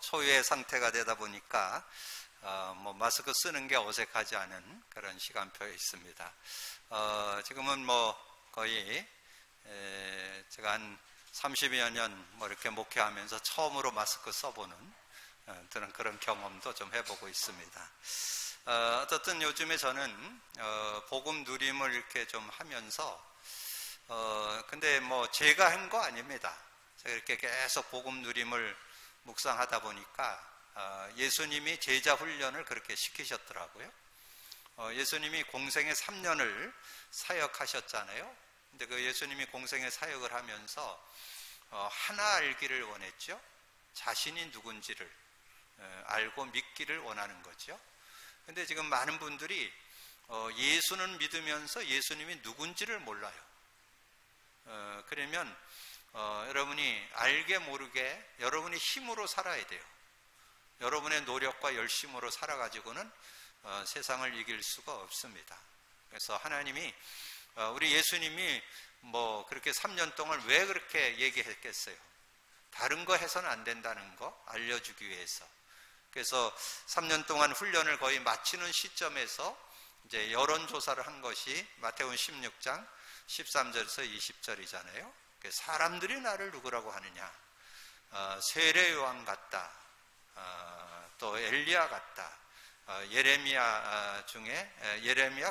초유의 상태가 되다 보니까 마스크 쓰는 게 어색하지 않은 그런 시간표에 있습니다. 지금은 거의 제가 한 30여 년 이렇게 목회하면서 처음으로 마스크 써보는 그런 경험도 좀 해보고 있습니다. 어쨌든 요즘에 저는 복음 누림을 이렇게 좀 하면서 근데 제가 한 거 아닙니다. 제가 이렇게 계속 복음 누림을 묵상하다 보니까 예수님이 제자 훈련을 그렇게 시키셨더라고요. 예수님이 공생의 3년을 사역하셨잖아요. 근데 그 예수님이 공생의 사역을 하면서 하나 알기를 원했죠. 자신이 누군지를 알고 믿기를 원하는 거죠. 근데 지금 많은 분들이 예수는 믿으면서 예수님이 누군지를 몰라요. 그러면 여러분이 알게 모르게 여러분의 힘으로 살아야 돼요. 여러분의 노력과 열심으로 살아가지고는 세상을 이길 수가 없습니다. 그래서 하나님이 우리 예수님이 그렇게 3년 동안 왜 그렇게 얘기했겠어요? 다른 거 해서는 안 된다는 거 알려주기 위해서. 그래서 3년 동안 훈련을 거의 마치는 시점에서 이제 여론조사를 한 것이 마태복음 16장 13절에서 20절이잖아요. 사람들이 나를 누구라고 하느냐? 세례 요한 같다. 또 엘리야 같다. 예레미야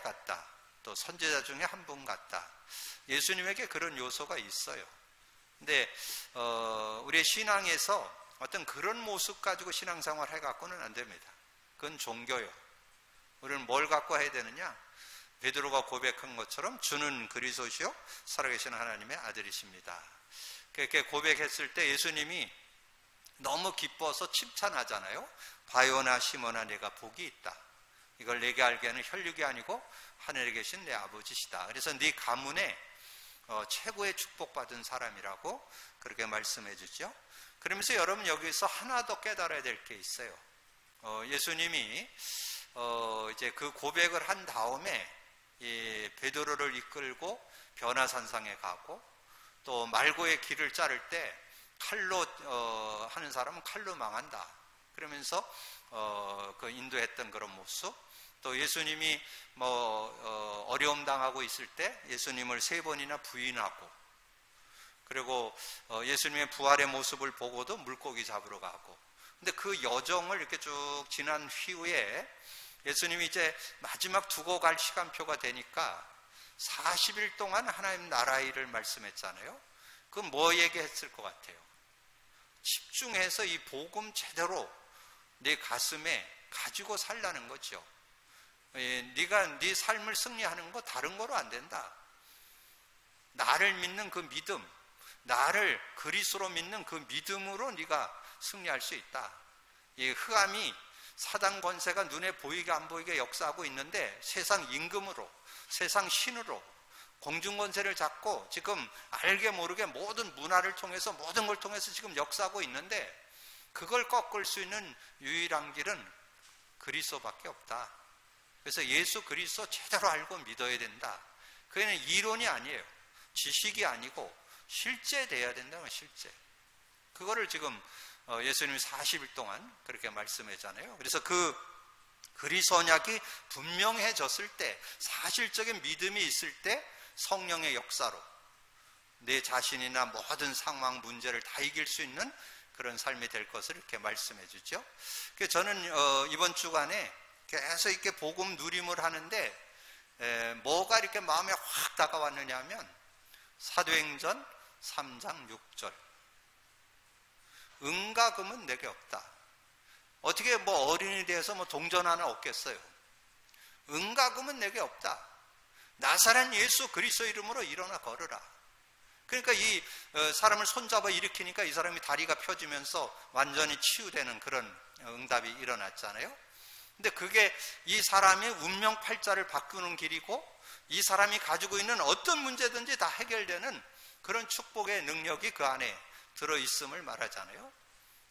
같다. 또 선지자 중에 한 분 같다. 예수님에게 그런 요소가 있어요. 근데 우리의 신앙에서 어떤 그런 모습 가지고 신앙생활 해갖고는 안 됩니다. 그건 종교요. 우리는 뭘 갖고 해야 되느냐? 베드로가 고백한 것처럼 주는 그리스도시요 살아계신 하나님의 아들이십니다. 그렇게 고백했을 때 예수님이 너무 기뻐서 칭찬하잖아요. 바요나 시몬아 내가 복이 있다. 이걸 내게 알게 하는 혈육이 아니고 하늘에 계신 내 아버지시다. 그래서 네 가문에 최고의 축복받은 사람이라고 그렇게 말씀해 주죠. 그러면서 여러분 여기서 하나 더 깨달아야 될 게 있어요. 예수님이 이제 그 고백을 한 다음에 이 베드로를 이끌고 변화산상에 가고 또 말고의 길을 자를 때 칼로 하는 사람은 칼로 망한다. 그러면서 그 인도했던 그런 모습. 또 예수님이 어려움 당하고 있을 때 예수님을 3번이나 부인하고, 그리고 예수님의 부활의 모습을 보고도 물고기 잡으러 가고. 근데 그 여정을 이렇게 쭉 지난 후에 예수님이 이제 마지막 두고 갈 시간표가 되니까 40일 동안 하나님 나라의 일을 말씀했잖아요. 그건 뭐 얘기했을 것 같아요? 집중해서 이 복음 제대로 내 가슴에 가지고 살라는 거죠. 네가 네 삶을 승리하는 거 다른 거로 안 된다. 나를 믿는 그 믿음, 나를 그리스도로 믿는 그 믿음으로 네가 승리할 수 있다. 이 흑암이 사단 권세가 눈에 보이게 안 보이게 역사하고 있는데 세상 임금으로, 세상 신으로 공중 권세를 잡고 지금 알게 모르게 모든 문화를 통해서 모든 걸 통해서 지금 역사하고 있는데 그걸 꺾을 수 있는 유일한 길은 그리스도밖에 없다. 그래서 예수 그리스도 제대로 알고 믿어야 된다. 그게는 이론이 아니에요. 지식이 아니고 실제 돼야 된다는 실제. 그거를 지금 예수님이 40일 동안 그렇게 말씀했잖아요. 그래서 그 그리스도 언약이 분명해졌을 때, 사실적인 믿음이 있을 때 성령의 역사로 내 자신이나 모든 상황 문제를 다 이길 수 있는 그런 삶이 될 것을 이렇게 말씀해 주죠. 그래서 저는 이번 주간에 계속 이렇게 복음 누림을 하는데 뭐가 이렇게 마음에 확 다가왔느냐 하면 사도행전 3장 6절. 은과 금은 내게 없다. 어떻게 어린이 돼서 동전 하나 얻겠어요? 은과 금은 내게 없다. 나사렛 예수 그리스도 이름으로 일어나 걸으라. 그러니까 이 사람을 손잡아 일으키니까 이 사람이 다리가 펴지면서 완전히 치유되는 그런 응답이 일어났잖아요. 근데 그게 이 사람의 운명 팔자를 바꾸는 길이고 이 사람이 가지고 있는 어떤 문제든지 다 해결되는 그런 축복의 능력이 그 안에 들어있음을 말하잖아요.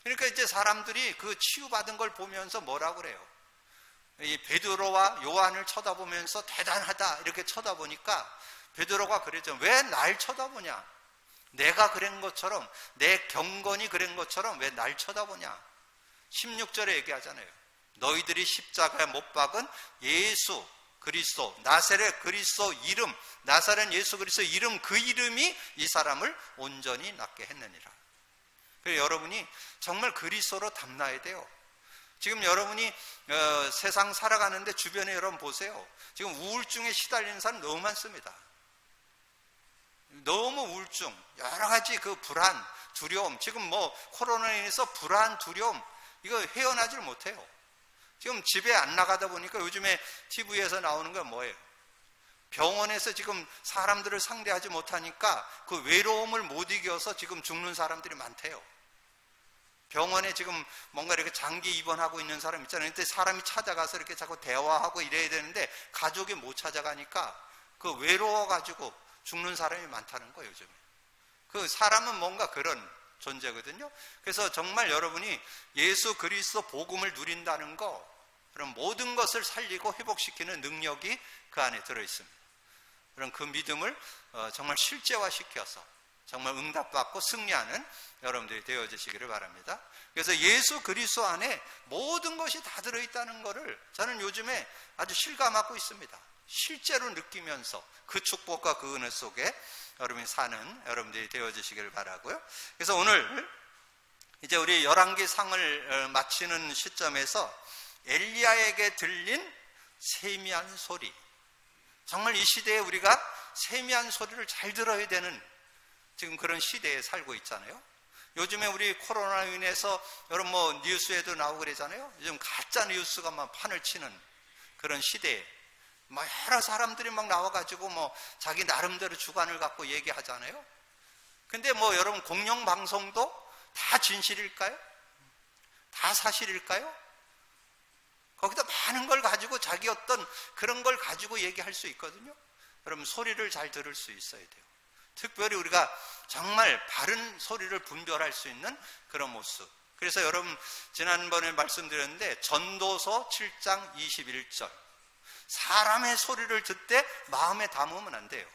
그러니까 이제 사람들이 그 치유받은 걸 보면서 뭐라고 그래요? 이 베드로와 요한을 쳐다보면서 대단하다 이렇게 쳐다보니까 베드로가 그랬죠. 왜 날 쳐다보냐? 내가 그런 것처럼, 내 경건이 그런 것처럼 왜 날 쳐다보냐. 16절에 얘기하잖아요. 너희들이 십자가에 못 박은 예수 그리스도, 나사렛 그리스도 이름, 나사렛 예수 그리스도 이름, 그 이름이 이 사람을 온전히 낫게 했느니라. 그래서 여러분이 정말 그리스도로 담나야 돼요. 지금 여러분이 세상 살아가는데 주변에 여러분 보세요. 지금 우울증에 시달리는 사람 너무 많습니다. 너무 우울증, 여러 가지 그 불안, 두려움, 지금 뭐 코로나로 인해서 불안, 두려움, 이거 헤어나질 못해요. 지금 집에 안 나가다 보니까 요즘에 TV에서 나오는 건 뭐예요? 병원에서 지금 사람들을 상대하지 못하니까 그 외로움을 못 이겨서 지금 죽는 사람들이 많대요. 병원에 지금 뭔가 이렇게 장기 입원하고 있는 사람 있잖아요. 근데 사람이 찾아가서 이렇게 자꾸 대화하고 이래야 되는데 가족이 못 찾아가니까 그 외로워가지고 죽는 사람이 많다는 거예요, 요즘에. 그 사람은 뭔가 그런 존재거든요. 그래서 정말 여러분이 예수 그리스도 복음을 누린다는 거, 그럼 모든 것을 살리고 회복시키는 능력이 그 안에 들어있습니다. 그럼 그 믿음을 정말 실제화시켜서 정말 응답받고 승리하는 여러분들이 되어지시기를 바랍니다. 그래서 예수 그리스도 안에 모든 것이 다 들어있다는 것을 저는 요즘에 아주 실감하고 있습니다. 실제로 느끼면서 그 축복과 그 은혜 속에 여러분이 사는 여러분들이 되어지시기를 바라고요. 그래서 오늘 이제 우리 열왕기상을 마치는 시점에서 엘리야에게 들린 세미한 소리, 정말 이 시대에 우리가 세미한 소리를 잘 들어야 되는 지금 그런 시대에 살고 있잖아요. 요즘에 우리 코로나로 인해서 여러분 뭐 뉴스에도 나오고 그러잖아요. 요즘 가짜 뉴스가 막 판을 치는 그런 시대에 막 여러 사람들이 막 나와가지고 뭐 자기 나름대로 주관을 갖고 얘기하잖아요. 근데 뭐 여러분 공영방송도 다 진실일까요? 다 사실일까요? 거기다 많은 걸 가지고 자기 어떤 그런 걸 가지고 얘기할 수 있거든요. 여러분 소리를 잘 들을 수 있어야 돼요. 특별히 우리가 정말 바른 소리를 분별할 수 있는 그런 모습. 그래서 여러분 지난번에 말씀드렸는데 전도서 7장 21절, 사람의 소리를 듣되 마음에 담으면 안 돼요.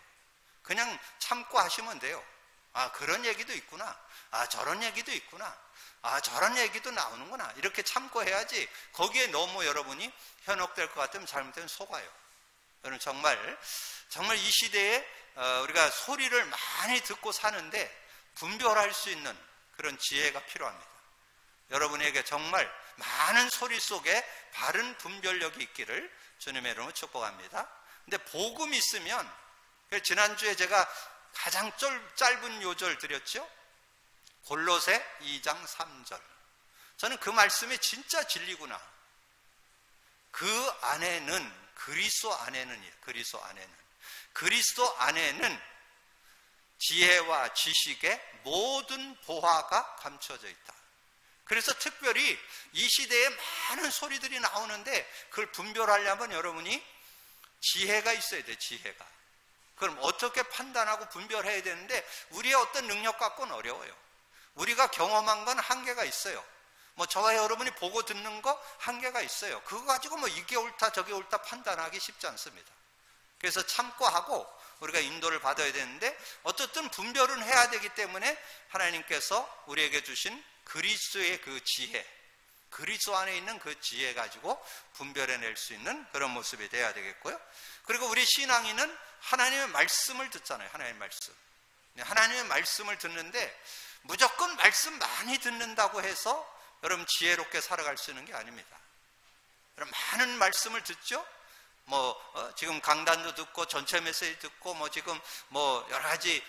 그냥 참고 하시면 돼요. 아, 그런 얘기도 있구나. 아, 저런 얘기도 있구나. 아, 저런 얘기도 나오는구나. 이렇게 참고 해야지 거기에 너무 여러분이 현혹될 것 같으면 잘못되면 속아요. 여러분 정말 이 시대에 우리가 소리를 많이 듣고 사는데 분별할 수 있는 그런 지혜가 필요합니다. 여러분에게 정말 많은 소리 속에 바른 분별력이 있기를 주님의 이름으로 축복합니다. 근데 복음이 있으면, 지난주에 제가 가장 짧은 요절 드렸죠? 골로새 2장 3절. 저는 그 말씀이 진짜 진리구나. 그 안에는, 그리스도 안에는 지혜와 지식의 모든 보화가 감춰져 있다. 그래서 특별히 이 시대에 많은 소리들이 나오는데 그걸 분별하려면 여러분이 지혜가 있어야 돼, 지혜가. 그럼 어떻게 판단하고 분별해야 되는데 우리의 어떤 능력 갖고는 어려워요. 우리가 경험한 건 한계가 있어요. 뭐 저와 여러분이 보고 듣는 거 한계가 있어요. 그거 가지고 뭐 이게 옳다 저게 옳다 판단하기 쉽지 않습니다. 그래서 참고 하고 우리가 인도를 받아야 되는데 어쨌든 분별은 해야 되기 때문에 하나님께서 우리에게 주신 그리스도의 그 지혜, 그리스도 안에 있는 그 지혜 가지고 분별해낼 수 있는 그런 모습이 돼야 되겠고요. 그리고 우리 신앙인은 하나님의 말씀을 듣잖아요. 하나님의 말씀을 듣는데 무조건 말씀 많이 듣는다고 해서 여러분 지혜롭게 살아갈 수 있는 게 아닙니다. 여러분 많은 말씀을 듣죠? 지금 강단도 듣고 전체 메시지 듣고 지금 여러 가지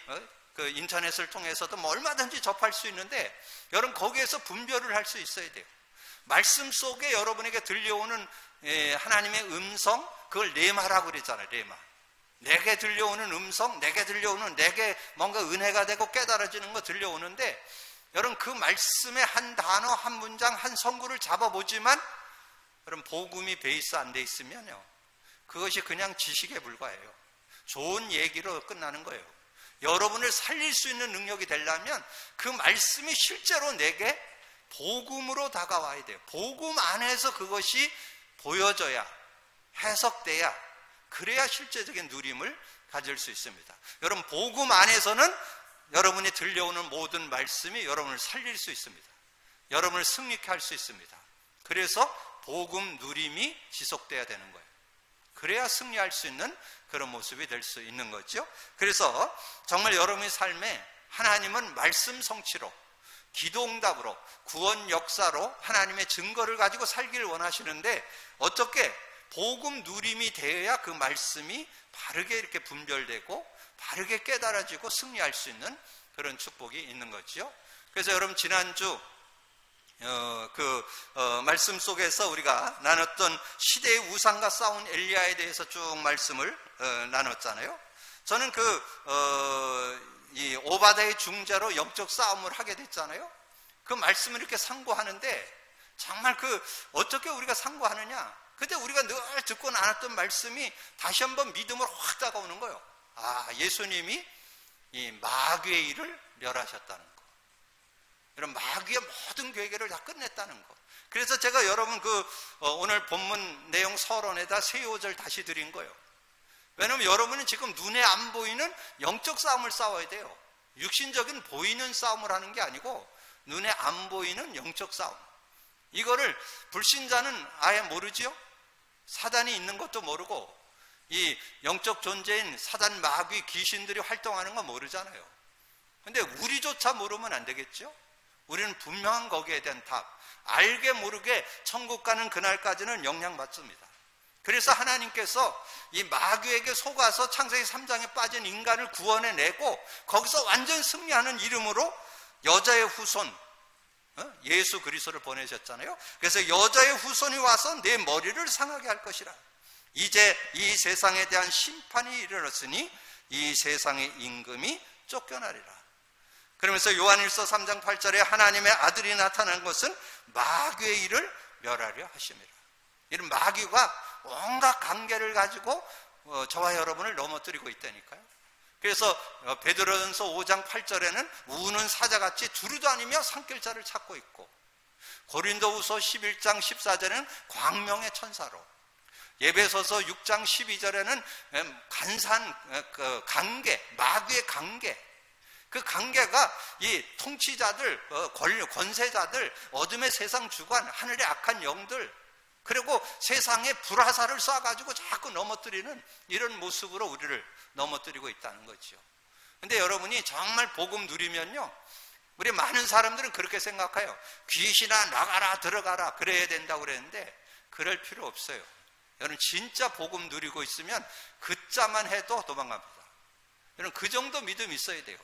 그 인터넷을 통해서도 얼마든지 접할 수 있는데 여러분 거기에서 분별을 할 수 있어야 돼요. 말씀 속에 여러분에게 들려오는 하나님의 음성, 그걸 레마라고 그랬잖아요. 레마. 내게 들려오는 음성, 내게 뭔가 은혜가 되고 깨달아지는 거 들려오는데 여러분 그 말씀의 한 단어, 한 문장, 한 성구를 잡아보지만 여러분 복음이 베이스 안 돼 있으면요, 그것이 그냥 지식에 불과해요. 좋은 얘기로 끝나는 거예요. 여러분을 살릴 수 있는 능력이 되려면 그 말씀이 실제로 내게 복음으로 다가와야 돼요. 복음 안에서 그것이 보여져야, 해석돼야, 그래야 실제적인 누림을 가질 수 있습니다. 여러분 복음 안에서는 여러분이 들려오는 모든 말씀이 여러분을 살릴 수 있습니다. 여러분을 승리케 할 수 있습니다. 그래서 복음 누림이 지속돼야 되는 거예요. 그래야 승리할 수 있는 그런 모습이 될 수 있는 거죠. 그래서 정말 여러분의 삶에 하나님은 말씀 성취로, 기도응답으로, 구원 역사로 하나님의 증거를 가지고 살기를 원하시는데, 어떻게 복음 누림이 되어야 그 말씀이 바르게 이렇게 분별되고 바르게 깨달아지고 승리할 수 있는 그런 축복이 있는 거죠. 그래서 여러분, 지난주 말씀 속에서 우리가 나눴던 시대의 우상과 싸운 엘리야에 대해서 쭉 말씀을 나눴잖아요. 저는 이 오바다의 중재로 영적 싸움을 하게 됐잖아요. 그 말씀을 이렇게 상고하는데, 정말 어떻게 우리가 상고하느냐? 근데 우리가 늘 듣고 나눴던 말씀이 다시 한번 믿음으로 확 다가오는 거예요. 예수님이 이 마귀의 일을 멸하셨다는 거. 이런 마귀의 모든 계획을 다 끝냈다는 거. 그래서 제가 여러분 오늘 본문 내용 서론에다 세 요절 다시 드린 거예요. 왜냐하면 여러분은 지금 눈에 안 보이는 영적 싸움을 싸워야 돼요. 육신적인 보이는 싸움을 하는 게 아니고 눈에 안 보이는 영적 싸움. 이거를 불신자는 아예 모르지요. 사단이 있는 것도 모르고 이 영적 존재인 사단, 마귀, 귀신들이 활동하는 건 모르잖아요. 근데 우리조차 모르면 안 되겠죠. 우리는 분명한 거기에 대한 답, 알게 모르게 천국 가는 그날까지는 영향받습니다. 그래서 하나님께서 이 마귀에게 속아서 창세기 3장에 빠진 인간을 구원해내고 거기서 완전 승리하는 이름으로 여자의 후손, 예수 그리스도를 보내셨잖아요. 그래서 여자의 후손이 와서 내 머리를 상하게 할 것이라. 이제 이 세상에 대한 심판이 이르렀으니 이 세상의 임금이 쫓겨나리라. 그러면서 요한일서 3장 8절에 하나님의 아들이 나타난 것은 마귀의 일을 멸하려 하심이라. 이런 마귀가 온갖 관계를 가지고 저와 여러분을 넘어뜨리고 있다니까요. 그래서 베드로전서 5장 8절에는 우는 사자같이 두루다니며 산길자를 찾고 있고, 고린도후서 11장 14절에는 광명의 천사로, 에베소서 6장 12절에는 간사한 관계, 마귀의 관계, 그 관계가 이 통치자들, 권세자들, 어둠의 세상 주관, 하늘의 악한 영들, 그리고 세상에 불화살을 쏴가지고 자꾸 넘어뜨리는 이런 모습으로 우리를 넘어뜨리고 있다는 거죠. 근데 여러분이 정말 복음 누리면요, 우리 많은 사람들은 그렇게 생각해요. 귀신아 나가라 들어가라 그래야 된다고 그랬는데 그럴 필요 없어요. 여러분 진짜 복음 누리고 있으면 그자만 해도 도망갑니다. 여러분 그 정도 믿음이 있어야 돼요.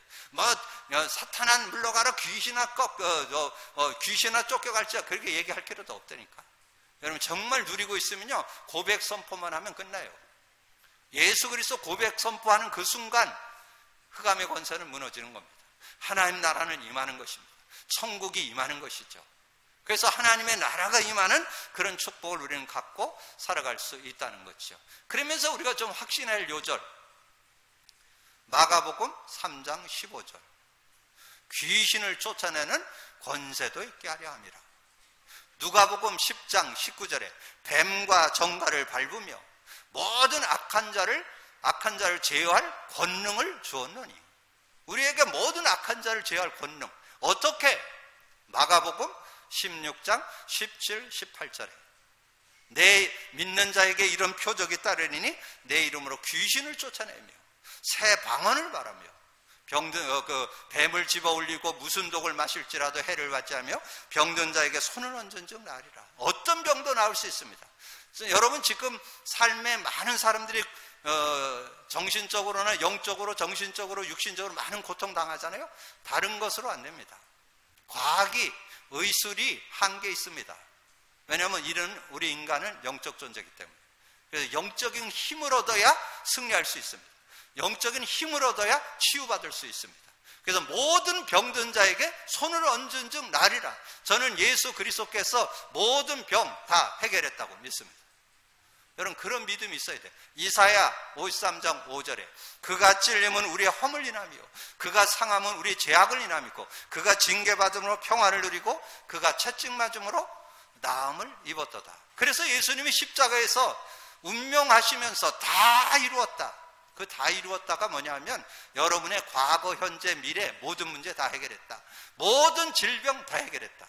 사탄아 물러가라, 귀신아 쫓겨갈지야 그렇게 얘기할 필요도 없다니까. 여러분 정말 누리고 있으면요, 고백 선포만 하면 끝나요. 예수 그리스도 고백 선포하는 그 순간 흑암의 권세는 무너지는 겁니다. 하나님 나라는 임하는 것입니다. 천국이 임하는 것이죠. 그래서 하나님의 나라가 임하는 그런 축복을 우리는 갖고 살아갈 수 있다는 거죠. 그러면서 우리가 좀 확신할 요절, 마가복음 3장 15절, 귀신을 쫓아내는 권세도 있게 하려 함이라. 누가복음 10장 19절에 뱀과 정갈을 밟으며 모든 악한 자를 제어할 권능을 주었느니. 우리에게 모든 악한 자를 제어할 권능. 어떻게? 마가복음 16장 17, 18절에 내 믿는 자에게 이런 표적이 따르리니 내 이름으로 귀신을 쫓아내며 새 방언을 말하며 뱀을 집어 올리고 무슨 독을 마실지라도 해를 받지 하며 병든 자에게 손을 얹은 즉 나으리라. 어떤 병도 나을 수 있습니다. 여러분 지금 삶에 많은 사람들이 정신적으로나 영적으로, 정신적으로, 육신적으로 많은 고통 당하잖아요. 다른 것으로 안 됩니다. 과학이, 의술이 한계 있습니다. 왜냐하면 이런 우리 인간은 영적 존재이기 때문에. 그래서 영적인 힘을 얻어야 승리할 수 있습니다. 영적인 힘을 얻어야 치유받을 수 있습니다. 그래서 모든 병든 자에게 손을 얹은 즉 나으리라. 저는 예수 그리스도께서 모든 병 다 해결했다고 믿습니다. 여러분 그런 믿음이 있어야 돼요. 이사야 53장 5절에 그가 찔림은 우리의 허물 인함이요 그가 상함은 우리의 죄악을 인함이고 그가 징계받음으로 평안을 누리고 그가 채찍 맞음으로 나음을 입었도다. 그래서 예수님이 십자가에서 운명하시면서 다 이루었다. 그 다 이루었다가 뭐냐면 여러분의 과거, 현재, 미래 모든 문제 다 해결했다. 모든 질병 다 해결했다.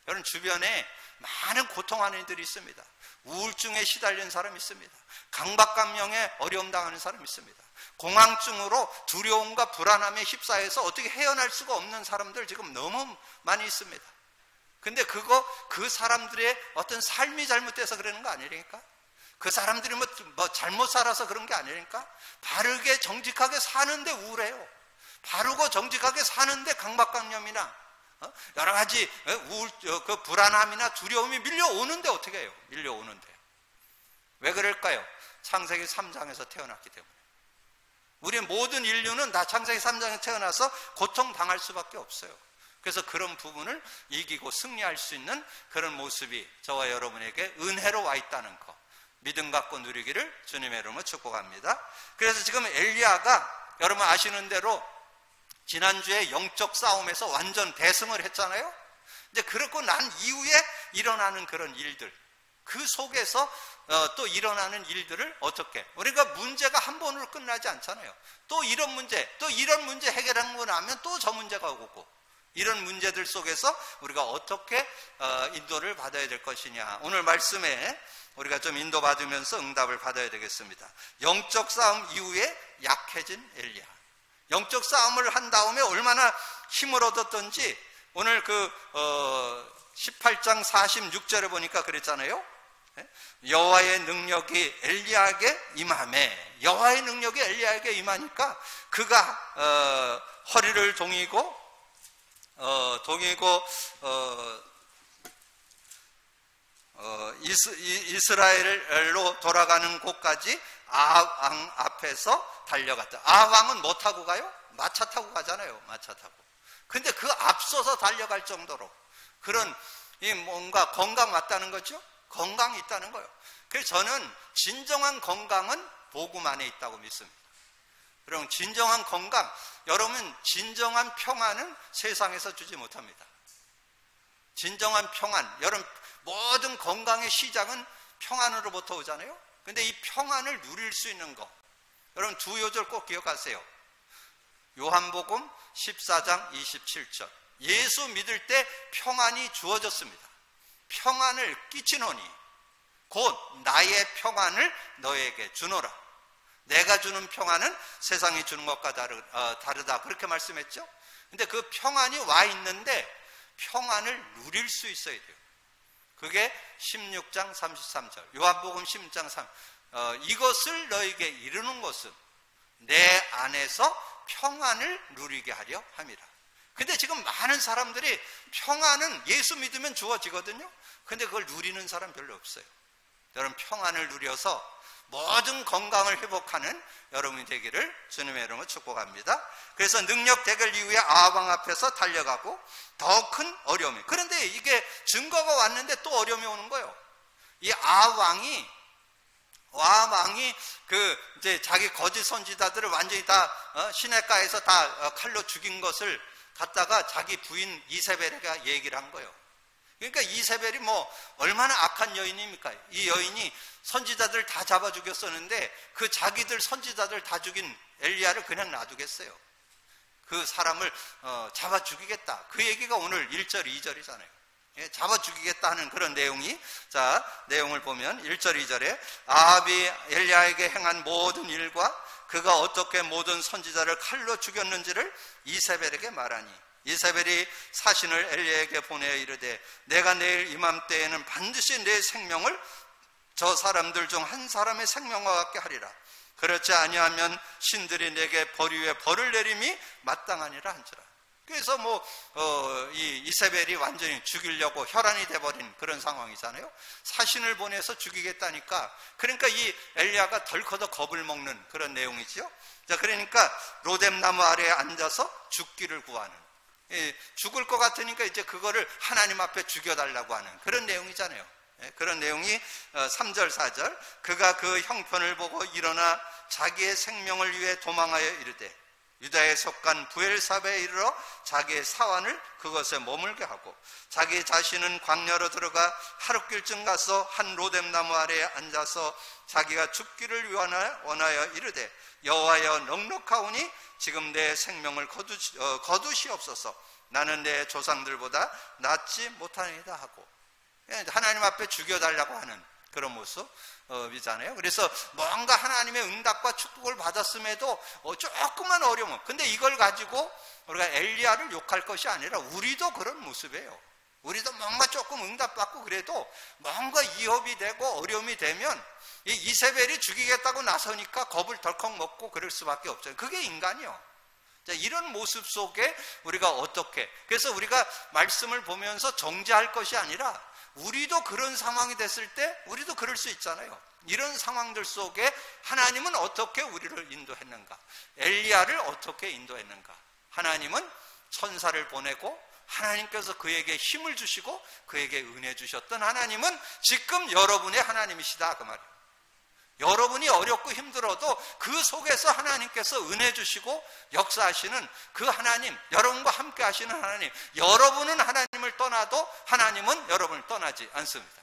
여러분 주변에 많은 고통하는 이들이 있습니다. 우울증에 시달린 사람이 있습니다. 강박감염에 어려움 당하는 사람이 있습니다. 공황증으로 두려움과 불안함에 휩싸여서 어떻게 헤어날 수가 없는 사람들 지금 너무 많이 있습니다. 근데 그 사람들의 어떤 삶이 잘못돼서 그러는 거 아니니까? 그 사람들이 뭐 잘못 살아서 그런 게 아니니까? 바르게 정직하게 사는데 우울해요. 바르고 정직하게 사는데 강박감염이나 여러 가지 그 불안함이나 두려움이 밀려오는데 어떻게 해요? 밀려오는데. 왜 그럴까요? 창세기 3장에서 태어났기 때문에. 우리 모든 인류는 다 창세기 3장에 태어나서 고통당할 수밖에 없어요. 그래서 그런 부분을 이기고 승리할 수 있는 그런 모습이 저와 여러분에게 은혜로 와 있다는 것, 믿음 갖고 누리기를 주님의 이름으로 축복합니다. 그래서 지금 엘리야가 여러분 아시는 대로 지난주에 영적 싸움에서 완전 대승을 했잖아요. 이제 그렇고 난 이후에 일어나는 그런 일들, 그 속에서 또 일어나는 일들을 어떻게, 우리가 문제가 한 번으로 끝나지 않잖아요. 또 이런 문제 해결하고 나면 또 저 문제가 오고, 이런 문제들 속에서 우리가 어떻게 인도를 받아야 될 것이냐, 오늘 말씀에 우리가 좀 인도받으면서 응답을 받아야 되겠습니다. 영적 싸움 이후에 약해진 엘리야, 영적 싸움을 한 다음에 얼마나 힘을 얻었던지 오늘 18장 46절에 보니까 그랬잖아요. 여호와의 능력이 엘리야에게 임하매, 여호와의 능력이 엘리야에게 임하니까 그가 허리를 동이고 이스라엘로 돌아가는 곳까지 아왕 앞에서 달려갔다. 아왕은 뭐 타고 가요? 마차 타고 가잖아요. 마차 타고. 근데 그 앞서서 달려갈 정도로 그런 뭔가 건강 왔다는 거죠. 건강이 있다는 거예요. 그래서 저는 진정한 건강은 복음 안에 있다고 믿습니다. 여러분 진정한 건강, 여러분 진정한 평안은 세상에서 주지 못합니다. 진정한 평안, 여러분 모든 건강의 시작은 평안으로부터 오잖아요. 근데 이 평안을 누릴 수 있는 거, 여러분 두 요절 꼭 기억하세요. 요한복음 14장 27절, 예수 믿을 때 평안이 주어졌습니다. 평안을 끼치노니 곧 나의 평안을 너에게 주노라. 내가 주는 평안은 세상이 주는 것과 다르다, 그렇게 말씀했죠. 근데 그 평안이 와 있는데 평안을 누릴 수 있어야 돼요. 그게 16장 33절, 요한복음 16장 3, 이것을 너에게 이루는 것은 내 안에서 평안을 누리게 하려 함이라. 근데 지금 많은 사람들이 평안은 예수 믿으면 주어지거든요. 근데 그걸 누리는 사람 별로 없어요. 여러분 평안을 누려서 모든 건강을 회복하는 여러분이 되기를 주님의 이름으로 축복합니다. 그래서 능력 대결 이후에 아왕 앞에서 달려가고 더 큰 어려움이, 그런데 이게 증거가 왔는데 또 어려움이 오는 거예요. 이 아왕이 이제 자기 거짓 선지자들을 완전히 다 시내가에서 다 칼로 죽인 것을 갖다가 자기 부인 이세벨에게 얘기를 한 거예요. 그러니까 이세벨이 얼마나 악한 여인입니까? 이 여인이 선지자들 다 잡아 죽였었는데 그 자기들 선지자들 다 죽인 엘리야를 그냥 놔두겠어요? 그 사람을 잡아 죽이겠다, 그 얘기가 오늘 1절 2절이잖아요 잡아 죽이겠다 하는 그런 내용이, 자 내용을 보면 1절 2절에 아합이 엘리야에게 행한 모든 일과 그가 어떻게 모든 선지자를 칼로 죽였는지를 이세벨에게 말하니, 이세벨이 사신을 엘리야에게 보내어 이르되 내가 내일 이맘때에는 반드시 내 생명을 저 사람들 중 한 사람의 생명과 같게 하리라. 그렇지 아니하면 신들이 내게 벌 위에 벌을 내림이 마땅하니라 한지라. 그래서 이 이세벨이 완전히 죽이려고 혈안이 돼버린 그런 상황이잖아요. 사신을 보내서 죽이겠다니까, 그러니까 이 엘리야가 덜커덕 겁을 먹는 그런 내용이죠. 자, 그러니까 로뎀나무 아래에 앉아서 죽기를 구하는, 죽을 것 같으니까 이제 그거를 하나님 앞에 죽여달라고 하는 그런 내용이잖아요. 그런 내용이 3절 4절, 그가 그 형편을 보고 일어나 자기의 생명을 위해 도망하여 이르되, 유다에 속한 부엘사베에 이르러 자기의 사환을 그것에 머물게 하고 자기 자신은 광야로 들어가 하룻길쯤 가서 한 로뎀나무 아래에 앉아서 자기가 죽기를 원하여 이르되 여호와여 넉넉하오니 지금 내 생명을 거두시옵소서. 나는 내 조상들보다 낫지 못하니이다 하고 하나님 앞에 죽여달라고 하는 그런 모습이잖아요. 그래서 뭔가 하나님의 응답과 축복을 받았음에도 조금만 어려움. 근데 이걸 가지고 우리가 엘리야를 욕할 것이 아니라 우리도 그런 모습이에요. 우리도 뭔가 조금 응답받고 그래도 뭔가 위협이 되고 어려움이 되면 이 이세벨이 죽이겠다고 나서니까 겁을 덜컥 먹고 그럴 수밖에 없어요. 그게 인간이요. 이런 모습 속에 우리가 어떻게, 그래서 우리가 말씀을 보면서 정죄할 것이 아니라 우리도 그런 상황이 됐을 때 우리도 그럴 수 있잖아요. 이런 상황들 속에 하나님은 어떻게 우리를 인도했는가, 엘리야를 어떻게 인도했는가. 하나님은 천사를 보내고 하나님께서 그에게 힘을 주시고 그에게 은혜 주셨던 하나님은 지금 여러분의 하나님이시다 그 말이에요. 여러분이 어렵고 힘들어도 그 속에서 하나님께서 은혜 주시고 역사하시는 그 하나님, 여러분과 함께 하시는 하나님. 여러분은 하나님을 떠나도 하나님은 여러분을 떠나지 않습니다.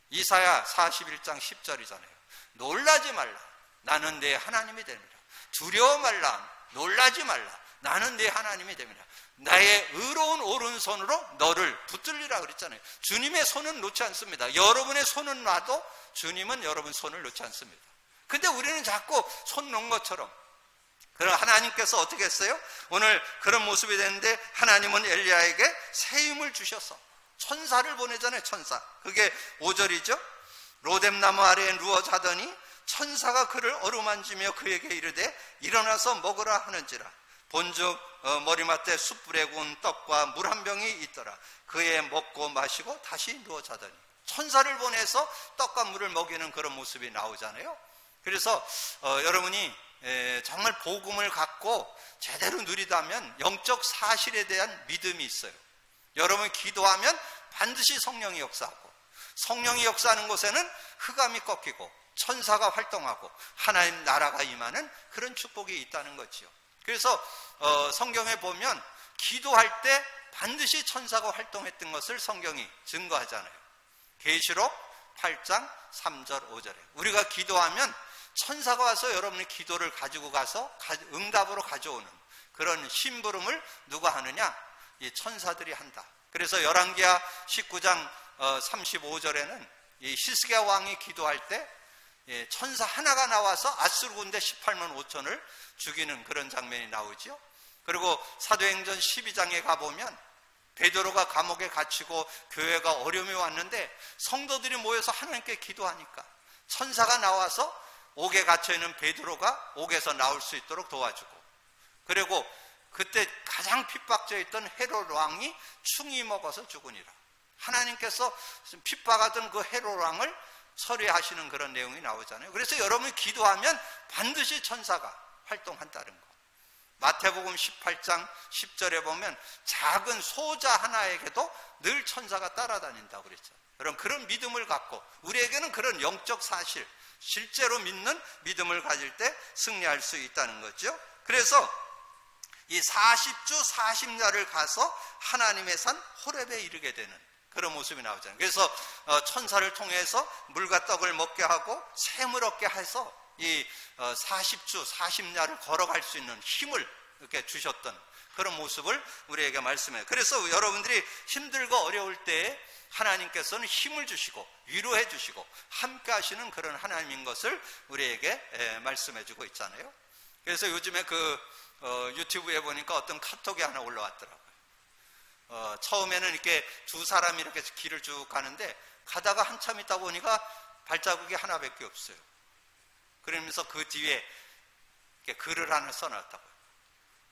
이사야 41장 10절이잖아요. 놀라지 말라, 나는 내 하나님이 됩니다. 두려워 말라, 놀라지 말라, 나는 내 하나님이 됩니다. 나의 의로운 오른손으로 너를 붙들리라 그랬잖아요. 주님의 손은 놓지 않습니다. 여러분의 손은 놔도 주님은 여러분 손을 놓지 않습니다. 근데 우리는 자꾸 손 놓은 것처럼. 그럼 하나님께서 어떻게 했어요? 오늘 그런 모습이 됐는데 하나님은 엘리야에게 새 힘을 주셔서 천사를 보내잖아요. 천사. 그게 5절이죠. 로뎀나무 아래에 누워 자더니 천사가 그를 어루만지며 그에게 이르되 일어나서 먹으라 하는지라. 본즉 머리맡에 숯불에 구운 떡과 물 한 병이 있더라. 그에 먹고 마시고 다시 누워 자더니. 천사를 보내서 떡과 물을 먹이는 그런 모습이 나오잖아요. 그래서 여러분이 정말 복음을 갖고 제대로 누리다면 영적 사실에 대한 믿음이 있어요. 여러분이 기도하면 반드시 성령이 역사하고, 성령이 역사하는 곳에는 흑암이 꺾이고 천사가 활동하고 하나님 나라가 임하는 그런 축복이 있다는 거지요. 그래서 성경에 보면 기도할 때 반드시 천사가 활동했던 것을 성경이 증거하잖아요. 계시록 8장 3절 5절에 우리가 기도하면 천사가 와서 여러분의 기도를 가지고 가서 응답으로 가져오는 그런 심부름을 누가 하느냐? 이 천사들이 한다. 그래서 열왕기하 19장 35절에는 이 히스기야 왕이 기도할 때 천사 하나가 나와서 아수르 군대 18만 5천을 죽이는 그런 장면이 나오죠. 그리고 사도행전 12장에 가보면 베드로가 감옥에 갇히고 교회가 어려움이 왔는데 성도들이 모여서 하나님께 기도하니까 천사가 나와서 옥에 갇혀있는 베드로가 옥에서 나올 수 있도록 도와주고, 그리고 그때 가장 핍박되어 있던 헤롯 왕이 충이 먹어서 죽으니라. 하나님께서 핍박하던 그 헤롯 왕을 처리하시는 그런 내용이 나오잖아요. 그래서 여러분이 기도하면 반드시 천사가 활동한다는 거. 마태복음 18장 10절에 보면 작은 소자 하나에게도 늘 천사가 따라다닌다고 그랬죠. 그런 믿음을 갖고 우리에게는 그런 영적 사실, 실제로 믿는 믿음을 가질 때 승리할 수 있다는 거죠. 그래서 이 40주 40야를 가서 하나님의 산 호렙에 이르게 되는 그런 모습이 나오잖아요. 그래서 천사를 통해서 물과 떡을 먹게 하고 샘을 얻게 해서 이 40주 40야를 걸어갈 수 있는 힘을 이렇게 주셨던 그런 모습을 우리에게 말씀해요. 그래서 여러분들이 힘들고 어려울 때에 하나님께서는 힘을 주시고 위로해 주시고 함께 하시는 그런 하나님인 것을 우리에게 말씀해 주고 있잖아요. 그래서 요즘에 유튜브에 보니까 어떤 카톡이 하나 올라왔더라고요. 처음에는 이렇게 두 사람이 이렇게 길을 쭉 가는데 가다가 한참 있다 보니까 발자국이 하나밖에 없어요. 그러면서 그 뒤에 이렇게 글을 하나 써놨다고요.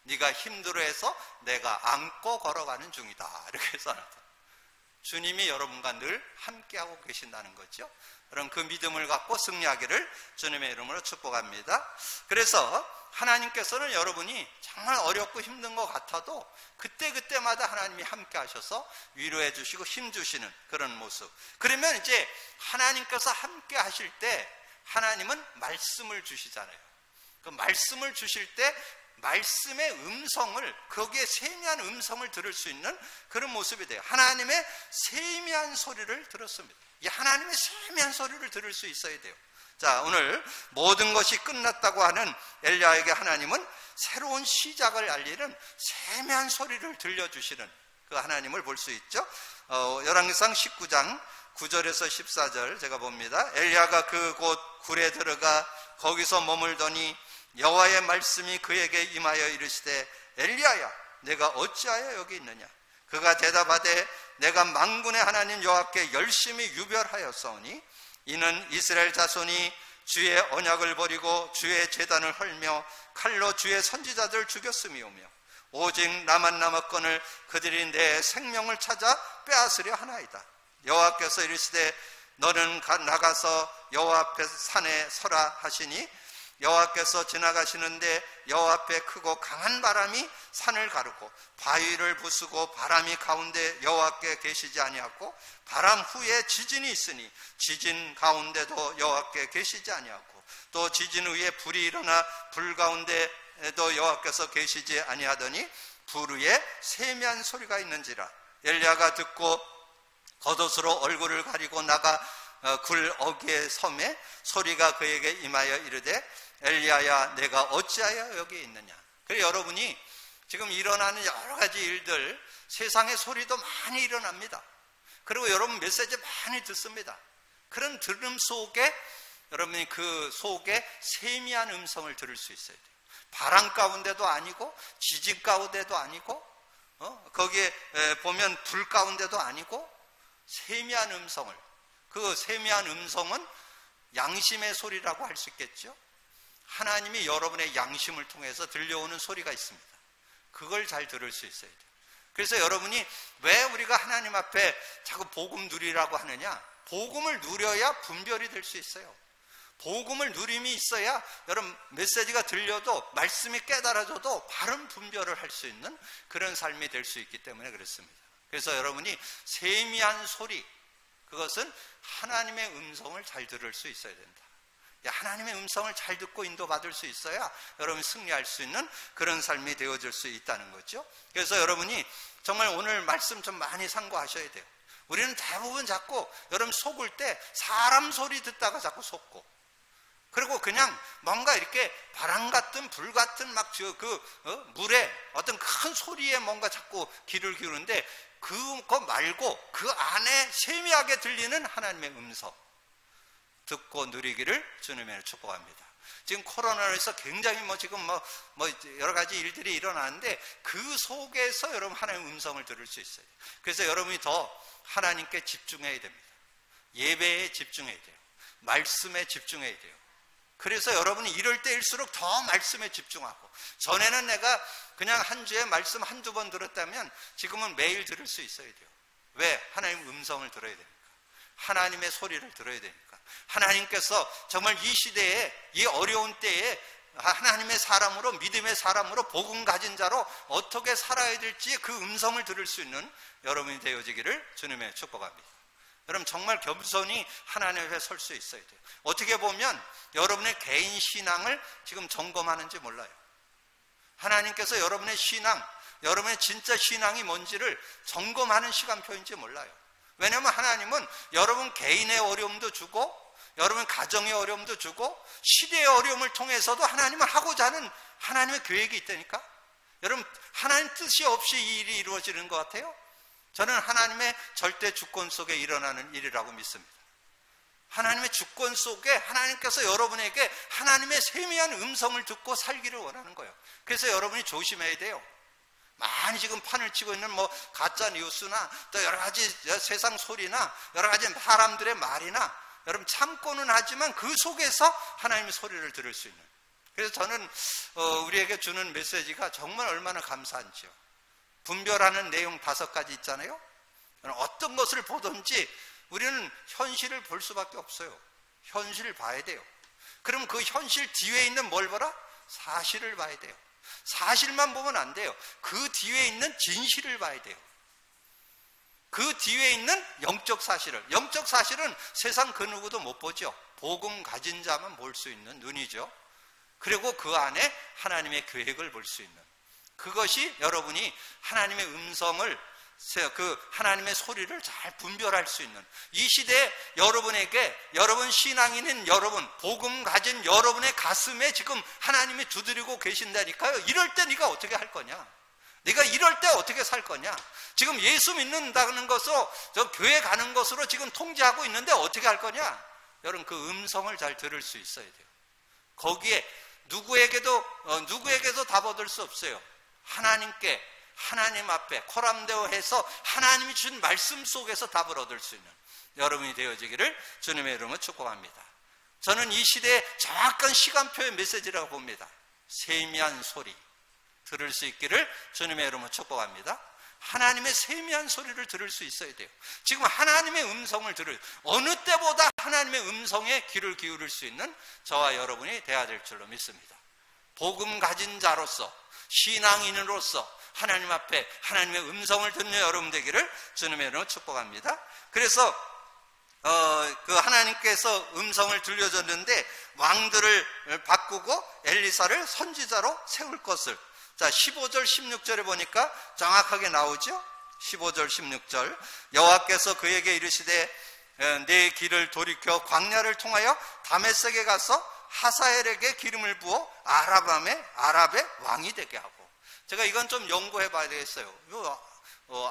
네가 힘들어해서 내가 안고 걸어가는 중이다, 이렇게 써놨다. 주님이 여러분과 늘 함께하고 계신다는 거죠. 그럼 그 믿음을 갖고 승리하기를 주님의 이름으로 축복합니다. 그래서 하나님께서는 여러분이 정말 어렵고 힘든 것 같아도 그때그때마다 하나님이 함께 하셔서 위로해 주시고 힘 주시는 그런 모습. 그러면 이제 하나님께서 함께 하실 때 하나님은 말씀을 주시잖아요. 그 말씀을 주실 때 말씀의 음성을, 거기에 세미한 음성을 들을 수 있는 그런 모습이 돼요. 하나님의 세미한 소리를 들었습니다. 이 하나님의 세미한 소리를 들을 수 있어야 돼요. 자, 오늘 모든 것이 끝났다고 하는 엘리야에게 하나님은 새로운 시작을 알리는 세미한 소리를 들려주시는 그 하나님을 볼 수 있죠. 열왕기상 19장 9절에서 14절 제가 봅니다. 엘리야가 그 곳 굴에 들어가 거기서 머물더니 여호와의 말씀이 그에게 임하여 이르시되 엘리야야 내가 어찌하여 여기 있느냐. 그가 대답하되 내가 만군의 하나님 여호와께 열심히 유별하였사오니 이는 이스라엘 자손이 주의 언약을 버리고 주의 제단을 헐며 칼로 주의 선지자들을 죽였음이오며 오직 나만 남았거늘 그들이 내 생명을 찾아 빼앗으려 하나이다. 여호와께서 이르시되 너는 나가서 여호와 앞에 산에 서라 하시니 여호와께서 지나가시는데 여호와 앞에 크고 강한 바람이 산을 가르고 바위를 부수고 바람이 가운데 여호와께 계시지 아니하고 바람 후에 지진이 있으니 지진 가운데도 여호와께 계시지 아니하고 또 지진 후에 불이 일어나 불 가운데도 여호와께서 계시지 아니하더니 불 위에 세미한 소리가 있는지라. 엘리야가 듣고 겉옷으로 얼굴을 가리고 나가 굴 어귀의 섬에 소리가 그에게 임하여 이르되 엘리야야 내가 어찌하여 여기 있느냐. 그래서 여러분이 지금 일어나는 여러 가지 일들, 세상의 소리도 많이 일어납니다. 그리고 여러분 메시지 많이 듣습니다. 그런 들음 속에 여러분이 그 속에 세미한 음성을 들을 수 있어야 돼요. 바람 가운데도 아니고 지진 가운데도 아니고 거기에 보면 불 가운데도 아니고 세미한 음성을, 그 세미한 음성은 양심의 소리라고 할 수 있겠죠. 하나님이 여러분의 양심을 통해서 들려오는 소리가 있습니다. 그걸 잘 들을 수 있어야 돼요. 그래서 여러분이 왜 우리가 하나님 앞에 자꾸 복음 누리라고 하느냐. 복음을 누려야 분별이 될 수 있어요. 복음을 누림이 있어야 여러분 메시지가 들려도 말씀이 깨달아져도 바른 분별을 할 수 있는 그런 삶이 될 수 있기 때문에 그렇습니다. 그래서 여러분이 세미한 소리, 그것은 하나님의 음성을 잘 들을 수 있어야 된다. 하나님의 음성을 잘 듣고 인도받을 수 있어야 여러분이 승리할 수 있는 그런 삶이 되어질 수 있다는 거죠. 그래서 여러분이 정말 오늘 말씀 좀 많이 상고하셔야 돼요. 우리는 대부분 자꾸 여러분 속을 때 사람 소리 듣다가 자꾸 속고, 그리고 그냥 뭔가 이렇게 바람 같은 불 같은 막 물에 어떤 큰 소리에 뭔가 자꾸 귀를 기울는데 그거 말고 그 안에 세미하게 들리는 하나님의 음성 듣고 누리기를 주님의 축복합니다. 지금 코로나로 해서 굉장히 지금 여러 가지 일들이 일어나는데 그 속에서 여러분 하나님의 음성을 들을 수 있어요. 그래서 여러분이 더 하나님께 집중해야 됩니다. 예배에 집중해야 돼요. 말씀에 집중해야 돼요. 그래서 여러분이 이럴 때일수록 더 말씀에 집중하고, 전에는 내가 그냥 한 주에 말씀 한두 번 들었다면 지금은 매일 들을 수 있어야 돼요. 왜? 하나님의 음성을 들어야 되니까. 하나님의 소리를 들어야 되니까. 하나님께서 정말 이 시대에, 이 어려운 때에 하나님의 사람으로, 믿음의 사람으로, 복음 가진 자로 어떻게 살아야 될지 그 음성을 들을 수 있는 여러분이 되어지기를 주님의 축복합니다. 여러분 정말 겸손히 하나님 앞에 설 수 있어야 돼요. 어떻게 보면 여러분의 개인 신앙을 지금 점검하는지 몰라요. 하나님께서 여러분의 신앙, 여러분의 진짜 신앙이 뭔지를 점검하는 시간표인지 몰라요. 왜냐하면 하나님은 여러분 개인의 어려움도 주고 여러분 가정의 어려움도 주고 시대의 어려움을 통해서도 하나님은 하고자 하는 하나님의 계획이 있다니까. 여러분 하나님 뜻이 없이 이 일이 이루어지는 것 같아요? 저는 하나님의 절대 주권 속에 일어나는 일이라고 믿습니다. 하나님의 주권 속에 하나님께서 여러분에게 하나님의 세미한 음성을 듣고 살기를 원하는 거예요. 그래서 여러분이 조심해야 돼요. 많이 지금 판을 치고 있는 가짜 뉴스나 또 여러 가지 세상 소리나 여러 가지 사람들의 말이나 여러분 참고는 하지만 그 속에서 하나님의 소리를 들을 수 있는, 그래서 저는 우리에게 주는 메시지가 정말 얼마나 감사한지요. 분별하는 내용 5가지 있잖아요. 어떤 것을 보든지 우리는 현실을 볼 수밖에 없어요. 현실을 봐야 돼요. 그럼 그 현실 뒤에 있는 뭘 보라? 사실을 봐야 돼요. 사실만 보면 안 돼요. 그 뒤에 있는 진실을 봐야 돼요. 그 뒤에 있는 영적 사실을, 영적 사실은 세상 그 누구도 못 보죠. 복음 가진 자만 볼 수 있는 눈이죠. 그리고 그 안에 하나님의 계획을 볼 수 있는, 그것이 여러분이 하나님의 음성을, 그 하나님의 소리를 잘 분별할 수 있는, 이 시대에 여러분에게, 여러분 신앙인인 여러분, 복음 가진 여러분의 가슴에 지금 하나님이 두드리고 계신다니까요. 이럴 때 네가 어떻게 할 거냐? 네가 이럴 때 어떻게 살 거냐? 지금 예수 믿는다는 것으로, 저 교회 가는 것으로 지금 통제하고 있는데 어떻게 할 거냐? 여러분, 그 음성을 잘 들을 수 있어야 돼요. 거기에 누구에게도 답 얻을 수 없어요. 하나님께, 하나님 앞에 코람데오해서 하나님이 준 말씀 속에서 답을 얻을 수 있는 여러분이 되어지기를 주님의 이름으로 축복합니다. 저는 이 시대의 정확한 시간표의 메시지라고 봅니다. 세미한 소리 들을 수 있기를 주님의 이름으로 축복합니다. 하나님의 세미한 소리를 들을 수 있어야 돼요. 지금 하나님의 음성을 어느 때보다 하나님의 음성에 귀를 기울일 수 있는 저와 여러분이 되어야 될 줄로 믿습니다. 복음 가진 자로서, 신앙인으로서 하나님 앞에 하나님의 음성을 듣는 여러분 되기를 주님의 이름으로 축복합니다. 그래서 그 하나님께서 음성을 들려줬는데 왕들을 바꾸고 엘리사를 선지자로 세울 것을, 자 15절 16절에 보니까 정확하게 나오죠. 15절 16절, 여호와께서 그에게 이르시되 내 길을 돌이켜 광야를 통하여 다메섹에 가서 하사엘에게 기름을 부어 아랍의 왕이 되게 하고. 제가 이건 좀 연구해 봐야 되겠어요.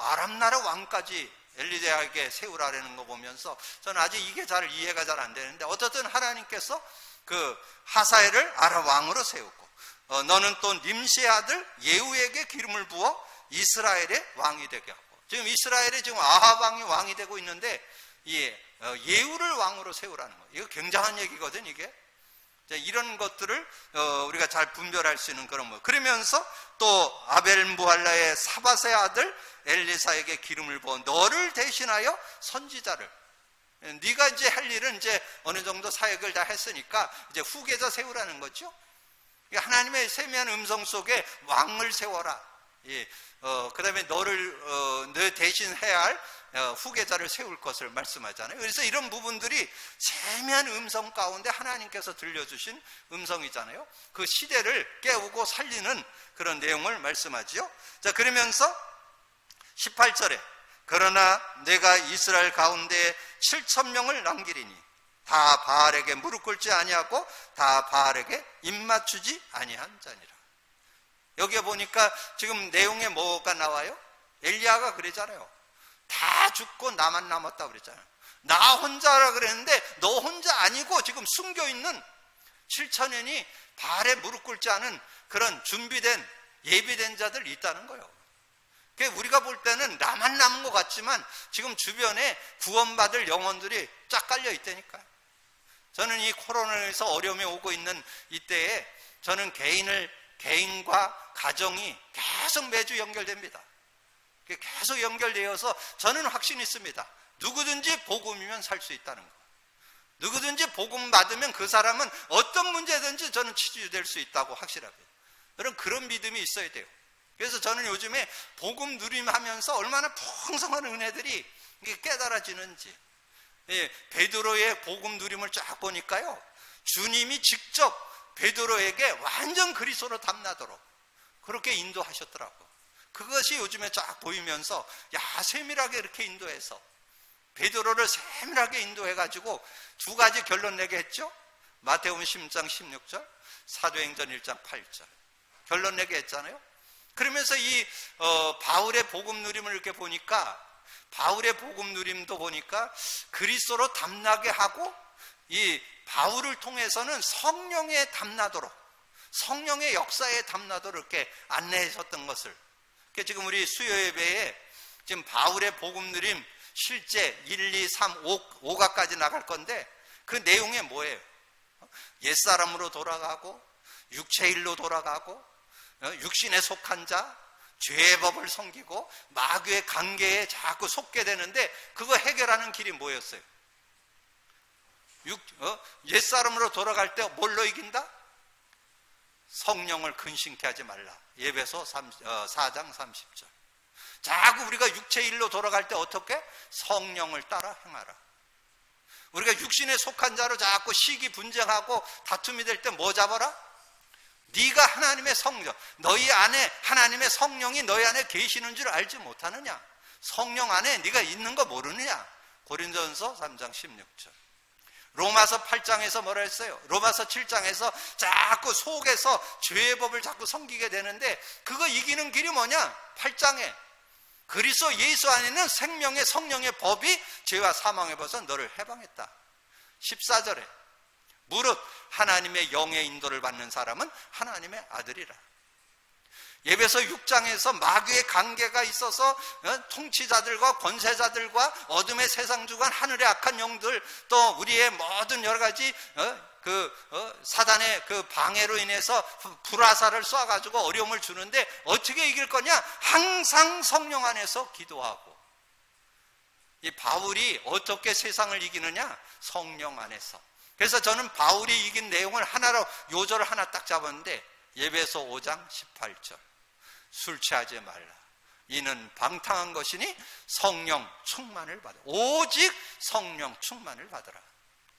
아랍 나라 왕까지 엘리야에게 세우라는 거 보면서 저는 아직 이게 잘 이해가 잘 안 되는데, 어쨌든 하나님께서 그 하사엘을 아랍 왕으로 세우고, 너는 또 님시의 아들 예후에게 기름을 부어 이스라엘의 왕이 되게 하고. 지금 이스라엘에 지금 아합 왕이 왕이 되고 있는데 예후를 왕으로 세우라는 거예요. 이거 굉장한 얘기거든 이게. 이런 것들을 우리가 잘 분별할 수 있는 그런 거. 그러면서 또 아벨무할라의 사밧의 아들 엘리사에게 기름을 부어 너를 대신하여 선지자를, 네가 이제 할 일은 이제 어느 정도 사역을 다 했으니까 이제 후계자 세우라는 거죠. 하나님의 세미한 음성 속에 왕을 세워라. 그 다음에 너 대신 해야 할 후계자를 세울 것을 말씀하잖아요. 그래서 이런 부분들이 세미한 음성 가운데 하나님께서 들려주신 음성이잖아요. 그 시대를 깨우고 살리는 그런 내용을 말씀하지요. 자, 그러면서 18절에 그러나 내가 이스라엘 가운데 7,000명을 남기리니 다 바알에게 무릎 꿇지 아니하고 다 바알에게 입맞추지 아니한 자니라. 여기에 보니까 지금 내용에 뭐가 나와요? 엘리야가 그러잖아요. 다 죽고 나만 남았다 그랬잖아요. 나 혼자라 그랬는데 너 혼자 아니고 지금 숨겨있는 7,000년이 바알에 무릎 꿇지 않은 그런 준비된 예비된 자들 있다는 거예요. 우리가 볼 때는 나만 남은 것 같지만 지금 주변에 구원받을 영혼들이 쫙 깔려 있다니까요. 저는 이 코로나에서 어려움이 오고 있는 이때에 저는 개인과 가정이 계속 매주 연결됩니다. 계속 연결되어서 저는 확신이 있습니다. 누구든지 복음이면 살 수 있다는 거. 누구든지 복음 받으면 그 사람은 어떤 문제든지 저는 치유될 수 있다고 확실합니다. 여러분, 그런 믿음이 있어야 돼요. 그래서 저는 요즘에 복음 누림하면서 얼마나 풍성한 은혜들이 깨달아지는지, 베드로의 복음 누림을 쫙 보니까요, 주님이 직접 베드로에게 완전 그리스도로 담나도록 그렇게 인도하셨더라고. 그것이 요즘에 쫙 보이면서 세밀하게 이렇게 인도해서 베드로를 세밀하게 인도해가지고 두 가지 결론 내게 했죠. 마태복음 10장 16절, 사도행전 1장 8절 결론 내게 했잖아요. 그러면서 이 바울의 복음 누림을 이렇게 보니까, 바울의 복음 누림도 보니까 그리스도로 담나게 하고, 이 바울을 통해서는 성령에 담나도록, 성령의 역사에 담나도록 이렇게 안내하셨던 것을, 지금 우리 수요 예배에 지금 바울의 복음 누림 실제 1, 2, 3, 5가까지 나갈 건데 그 내용이 뭐예요? 옛사람으로 돌아가고, 육체일로 돌아가고, 육신에 속한 자, 죄의 법을 섬기고 마귀의 관계에 자꾸 속게 되는데 그거 해결하는 길이 뭐였어요? 옛사람으로 돌아갈 때 뭘로 이긴다? 성령을 근심케 하지 말라. 에베소 4장 30절. 자꾸 우리가 육체의 일로 돌아갈 때 어떻게? 성령을 따라 행하라. 우리가 육신에 속한 자로 자꾸 시기 분쟁하고 다툼이 될 때 뭐 잡아라? 네가 하나님의 성령, 너희 안에 하나님의 성령이 너희 안에 계시는 줄 알지 못하느냐? 성령 안에 네가 있는 거 모르느냐? 고린도전서 3장 16절. 로마서 8장에서 뭐라 했어요? 로마서 7장에서 자꾸 속에서 죄의 법을 자꾸 섬기게 되는데 그거 이기는 길이 뭐냐? 8장에 그리스도 예수 안에는 생명의 성령의 법이 죄와 사망의 법에서 너를 해방했다. 14절에 무릇 하나님의 영의 인도를 받는 사람은 하나님의 아들이라. 예배서 6장에서 마귀의 관계가 있어서 통치자들과 권세자들과 어둠의 세상 주관 하늘의 악한 영들 또 우리의 모든 여러 가지 사단의 그 방해로 인해서 불화살을 쏴가지고 어려움을 주는데 어떻게 이길 거냐? 항상 성령 안에서 기도하고. 이 바울이 어떻게 세상을 이기느냐? 성령 안에서. 그래서 저는 바울이 이긴 내용을 하나로 요절을 하나 딱 잡았는데 예배서 5장 18절. 술 취하지 말라. 이는 방탕한 것이니 성령 충만을 받아. 오직 성령 충만을 받으라.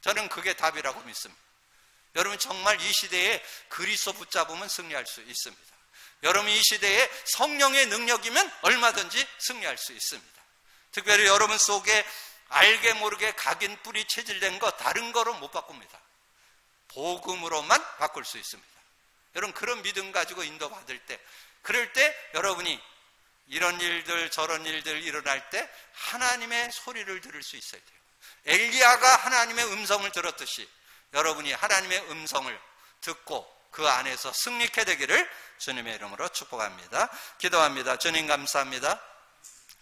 저는 그게 답이라고 믿습니다. 여러분 정말 이 시대에 그리스도 붙잡으면 승리할 수 있습니다. 여러분 이 시대에 성령의 능력이면 얼마든지 승리할 수 있습니다. 특별히 여러분 속에 알게 모르게 각인 뿌리 체질된 거 다른 거로 못 바꿉니다. 복음으로만 바꿀 수 있습니다. 여러분 그런 믿음 가지고 인도받을 때 그럴 때 여러분이 이런 일들 저런 일들 일어날 때 하나님의 소리를 들을 수 있어야 돼요. 엘리야가 하나님의 음성을 들었듯이 여러분이 하나님의 음성을 듣고 그 안에서 승리케 되기를 주님의 이름으로 축복합니다. 기도합니다. 주님 감사합니다.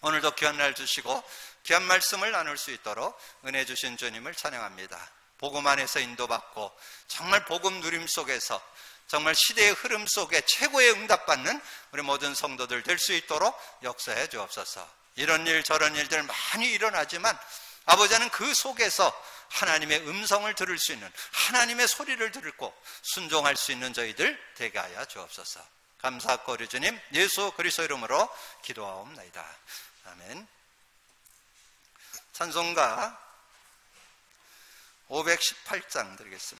오늘도 귀한 날 주시고 귀한 말씀을 나눌 수 있도록 은혜 주신 주님을 찬양합니다. 복음 안에서 인도받고 정말 복음 누림 속에서 정말 시대의 흐름 속에 최고의 응답받는 우리 모든 성도들 될 수 있도록 역사해 주옵소서. 이런 일 저런 일들 많이 일어나지만 아버지는 그 속에서 하나님의 음성을 들을 수 있는 하나님의 소리를 듣고 순종할 수 있는 저희들 되게 하여 주옵소서. 감사하고 우리 주님 예수 그리스도 이름으로 기도하옵나이다. 아멘. 찬송가 518장 드리겠습니다.